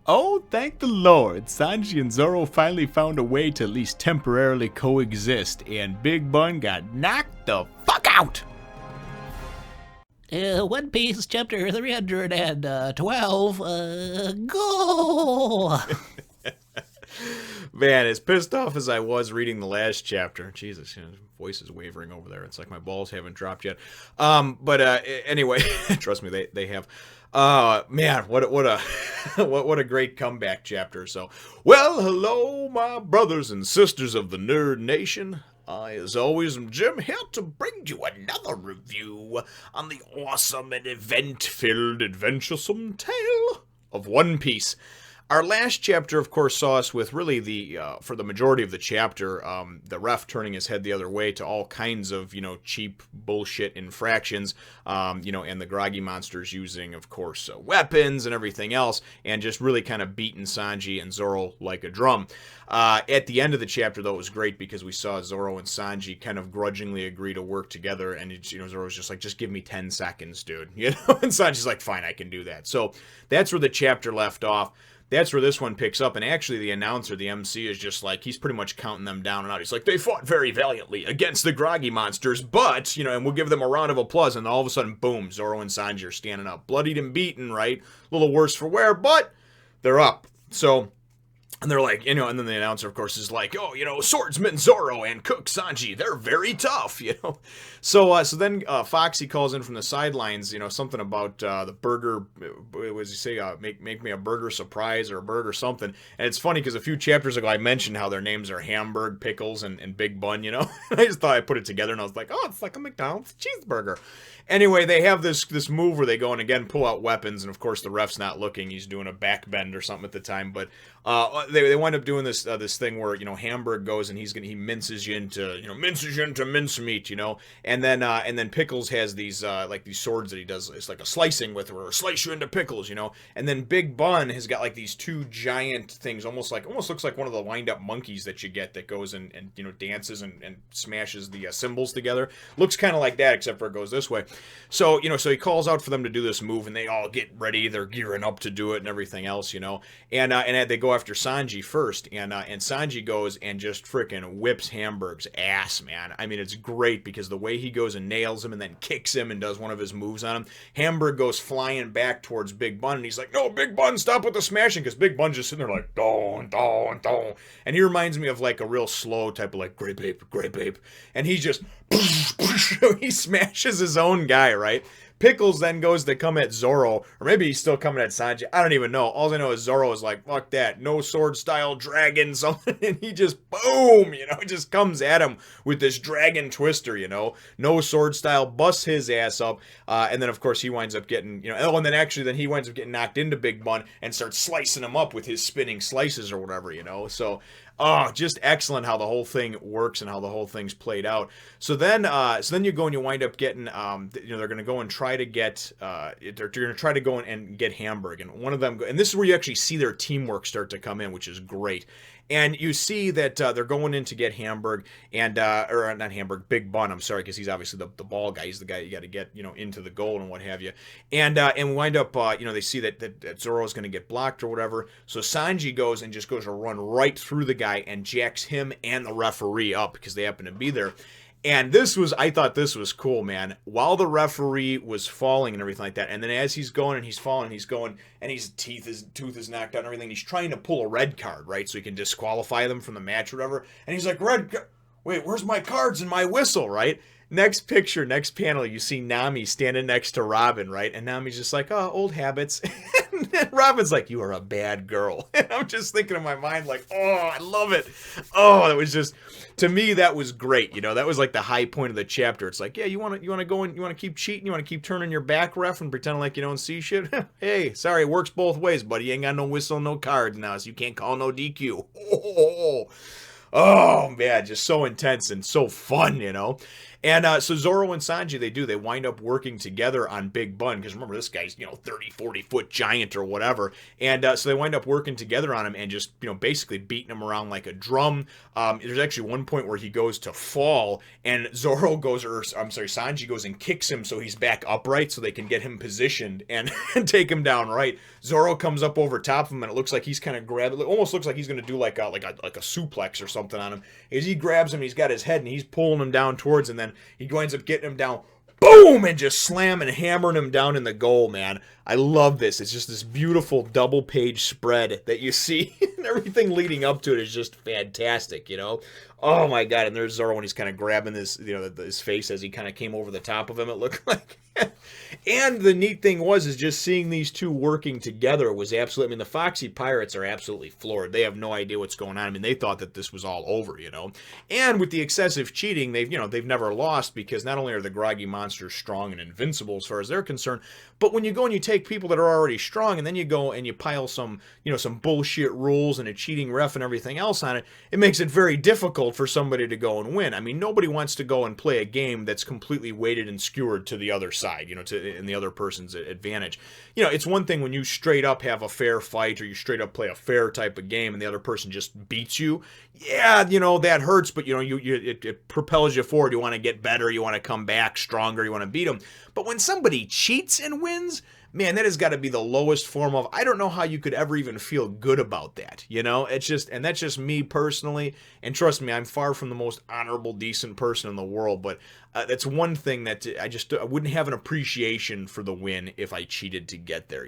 Oh, thank the Lord. Sanji and Zoro finally found a way to at least temporarily coexist, and Big Bun got knocked the fuck out. One Piece chapter 312, go! Man, as pissed off as I was reading the last chapter, Jesus, voice is wavering over there. It's like my balls haven't dropped yet. But anyway, trust me, they have. Man, what a what a great comeback chapter. So, well, hello, my brothers and sisters of the Nerd Nation. I, as always, am Jim, here to bring you another review on the awesome and event-filled, adventuresome tale of One Piece. Our last chapter, of course, saw us with really for the majority of the chapter, the ref turning his head the other way to all kinds of, cheap bullshit infractions, and the groggy monsters using, of course, weapons and everything else, and just really kind of beating Sanji and Zoro like a drum. At the end of the chapter, though, it was great because we saw Zoro and Sanji kind of grudgingly agree to work together, and Zoro's just like, just give me 10 seconds, dude, and Sanji's like, fine, I can do that. So that's where the chapter left off. That's where this one picks up, and actually the announcer, the MC, is just like, he's pretty much counting them down and out. He's like, they fought very valiantly against the groggy monsters, but, and we'll give them a round of applause, and all of a sudden, boom, Zoro and Sanji are standing up. Bloodied and beaten, right? A little worse for wear, but they're up. So, and they're like, and then the announcer, of course, is like, oh, swordsman Zoro and cook Sanji, they're very tough, So then Foxy calls in from the sidelines, something about the burger, what does he say, make me a burger surprise or a burger something. And it's funny because a few chapters ago I mentioned how their names are Hamburg, Pickles, and Big Bun, And I just thought I put it together and I was like, oh, it's like a McDonald's cheeseburger. Anyway, they have this move where they go and again pull out weapons, and of course the ref's not looking. He's doing a back bend or something at the time, but they wind up doing this thing where Hamburg goes and he minces you into mincemeat, and then Pickles has these these swords that he does. It's like a slicing with, or slice you into pickles, and then Big Bun has got like these two giant things, almost looks like one of the wind up monkeys that you get that goes and dances and smashes the cymbals together. Looks kind of like that, except for it goes this way. So so he calls out for them to do this move, and they all get ready. They're gearing up to do it and everything else, and they go after Sanji first, and Sanji goes and just freaking whips Hamburg's ass, man. I mean, it's great because the way he goes and nails him and then kicks him and does one of his moves on him, Hamburg goes flying back towards Big Bun, and he's like, no, Big Bun, stop with the smashing, because Big Bun's just sitting there like, don, don, don, and he reminds me of like a real slow type of like, great babe, and he just, he smashes his own guy, right? Pickles then goes to come at Zoro, or maybe he's still coming at Sanji. I don't even know. All I know is Zoro is like, fuck that, no sword style dragon, something, and he just, boom, he just comes at him with this dragon twister, no sword style, busts his ass up, and then of course he winds up getting, and then he winds up getting knocked into Big Bun and starts slicing him up with his spinning slices or whatever, so, just excellent how the whole thing works and how the whole thing's played out. So then you go and you wind up getting, they're going to go and try to get, they're going to try to go and get Hamburg, and one of them, and this is where you actually see their teamwork start to come in, which is great. And you see that they're going in to get Hamburg, and or not Hamburg, Big Bun. I'm sorry, because he's obviously the ball guy. He's the guy you got to get, into the goal and what have you. And wind up, they see that Zoro's going to get blocked or whatever. So Sanji goes and just goes to run right through the guy and jacks him and the referee up because they happen to be there. And I thought this was cool, man. While the referee was falling and everything like that, and then as he's going and he's falling, he's going, and his tooth is knocked out and everything, he's trying to pull a red card, right? So he can disqualify them from the match or whatever. And he's like, wait, where's my cards and my whistle, right? Next picture, next panel, you see Nami standing next to Robin, right? And Nami's just like, oh, old habits. And then Robin's like, you are a bad girl. And I'm just thinking in my mind like, oh, I love it. Oh, that was just, to me, that was great. That was like the high point of the chapter. It's like, yeah, you want to go and you want to keep cheating? You want to keep turning your back, ref, and pretending like you don't see shit? Hey, sorry, it works both ways, buddy. You ain't got no whistle, no cards now, so you can't call no DQ. Oh, man, just so intense and so fun, And so Zoro and Sanji, they wind up working together on Big Bun, because remember, this guy's, 30, 40-foot giant or whatever. And so they wind up working together on him and just, basically beating him around like a drum. There's actually one point where he goes to fall, and Sanji goes and kicks him so he's back upright so they can get him positioned and take him down right. Zoro comes up over top of him, and it looks like he's kind of grabbing, it almost looks like he's going to do like a suplex or something on him. As he grabs him, he's got his head, and he's pulling him down towards, and then he winds up getting him down, boom, and just slamming and hammering him down in the goal, man. I love this. It's just this beautiful double-page spread that you see, and everything leading up to it is just fantastic, Oh my god, and there's Zoro when he's kind of grabbing his face as he kind of came over the top of him, it looked like. And the neat thing is just seeing these two working together was absolutely, the Foxy pirates are absolutely floored. They have no idea what's going on. They thought that this was all over, And with the excessive cheating, they've never lost, because not only are the groggy monsters strong and invincible as far as they're concerned, but when you go and you take people that are already strong and then you go and you pile some bullshit rules and a cheating ref and everything else on it, it makes it very difficult for somebody to go and win. Nobody wants to go and play a game that's completely weighted and skewered to the other side, in the other person's advantage. It's one thing when you straight up have a fair fight, or you straight up play a fair type of game and the other person just beats you. Yeah, that hurts, but it propels you forward. You want to get better, you want to come back stronger, you want to beat them. But when somebody cheats and wins, man, that has got to be the lowest form of, I don't know how you could ever even feel good about that, It's just, and that's just me personally, and trust me, I'm far from the most honorable, decent person in the world, but that's one thing that I wouldn't have an appreciation for the win if I cheated to get there,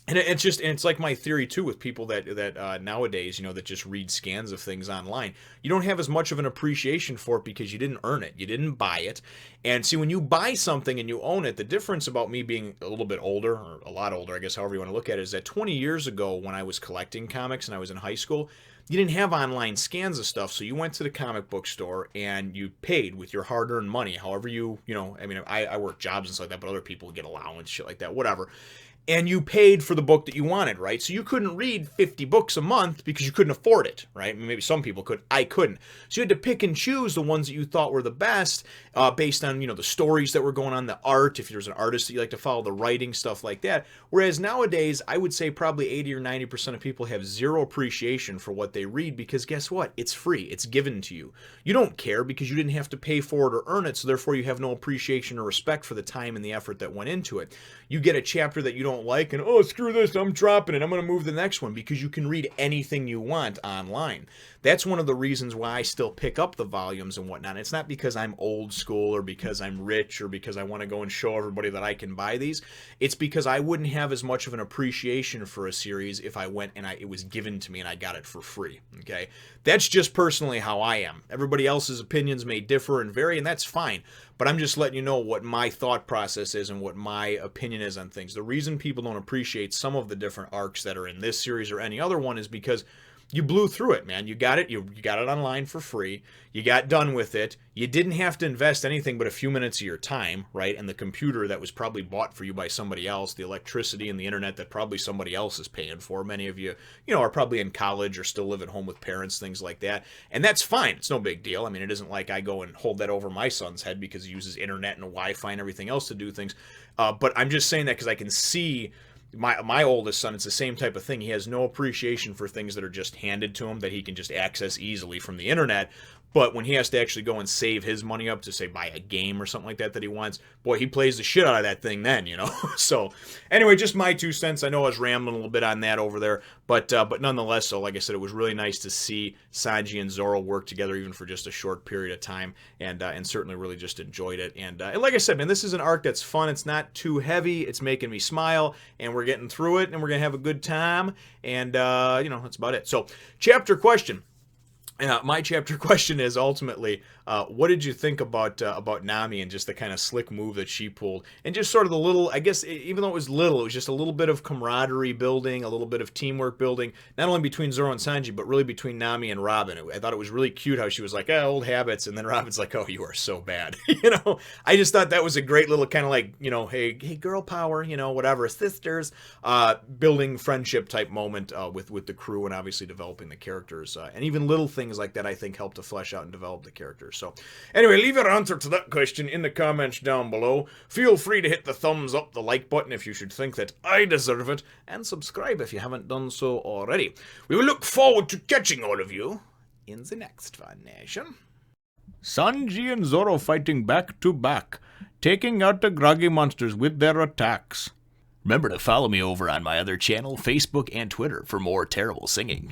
And it's like my theory too with people that nowadays, that just read scans of things online. You don't have as much of an appreciation for it because you didn't earn it. You didn't buy it. And see, when you buy something and you own it, the difference about me being a little bit older, or a lot older, I guess, however you want to look at it, is that 20 years ago when I was collecting comics and I was in high school, you didn't have online scans of stuff, so you went to the comic book store and you paid with your hard-earned money, however I work jobs and stuff like that, but other people get allowance, shit like that, whatever. And you paid for the book that you wanted, right? So you couldn't read 50 books a month because you couldn't afford it, right? Maybe some people could. I couldn't. So you had to pick and choose the ones that you thought were the best based on, the stories that were going on, the art, if there's an artist that you like to follow, the writing, stuff like that. Whereas nowadays, I would say probably 80 or 90% of people have zero appreciation for what they read because guess what? It's free. It's given to you. You don't care because you didn't have to pay for it or earn it, so therefore you have no appreciation or respect for the time and the effort that went into it. You get a chapter that you don't like and, oh, screw this, I'm dropping it, I'm going to move to the next one, because you can read anything you want online. That's one of the reasons why I still pick up the volumes and whatnot. It's not because I'm old school or because I'm rich or because I want to go and show everybody that I can buy these. It's because I wouldn't have as much of an appreciation for a series if I went and it was given to me and I got it for free. Okay, that's just personally how I am. Everybody else's opinions may differ and vary, and that's fine. But I'm just letting you know what my thought process is and what my opinion is on things. The reason people don't appreciate some of the different arcs that are in this series or any other one is because you blew through it, man. You got it. You got it online for free. You got done with it. You didn't have to invest anything but a few minutes of your time, right? And the computer that was probably bought for you by somebody else, the electricity and the internet that probably somebody else is paying for. Many of you, are probably in college or still live at home with parents, things like that. And that's fine. It's no big deal. It isn't like I go and hold that over my son's head because he uses internet and Wi-Fi and everything else to do things. But I'm just saying that because I can see my oldest son, it's the same type of thing. He has no appreciation for things that are just handed to him that he can just access easily from the internet. But when he has to actually go and save his money up to, say, buy a game or something like that he wants, boy, he plays the shit out of that thing then, So, anyway, just my 2 cents. I know I was rambling a little bit on that over there, but nonetheless, so like I said, it was really nice to see Sanji and Zoro work together even for just a short period of time, and certainly really just enjoyed it. And like I said, man, this is an arc that's fun. It's not too heavy. It's making me smile, and we're getting through it, and we're going to have a good time, and, that's about it. So, chapter question. My chapter question is ultimately, what did you think about Nami and just the kind of slick move that she pulled, and just sort of the little, I guess, even though it was little, it was just a little bit of camaraderie building, a little bit of teamwork building, not only between Zoro and Sanji, but really between Nami and Robin. I thought it was really cute how she was like, old habits, and then Robin's like, oh, you are so bad. I just thought that was a great little kind of like, hey, girl power, whatever, sisters, building friendship type moment with the crew, and obviously developing the characters, and even little things things like that I think help to flesh out and develop the characters. So anyway, leave your answer to that question in the comments down below. Feel free to hit the thumbs up, the like button if you should think that I deserve it, and subscribe if you haven't done so already. We will look forward to catching all of you in the next Fun Nation. Sanji and Zoro fighting back to back, taking out the groggy monsters with their attacks. Remember to follow me over on my other channel, Facebook, and Twitter for more terrible singing.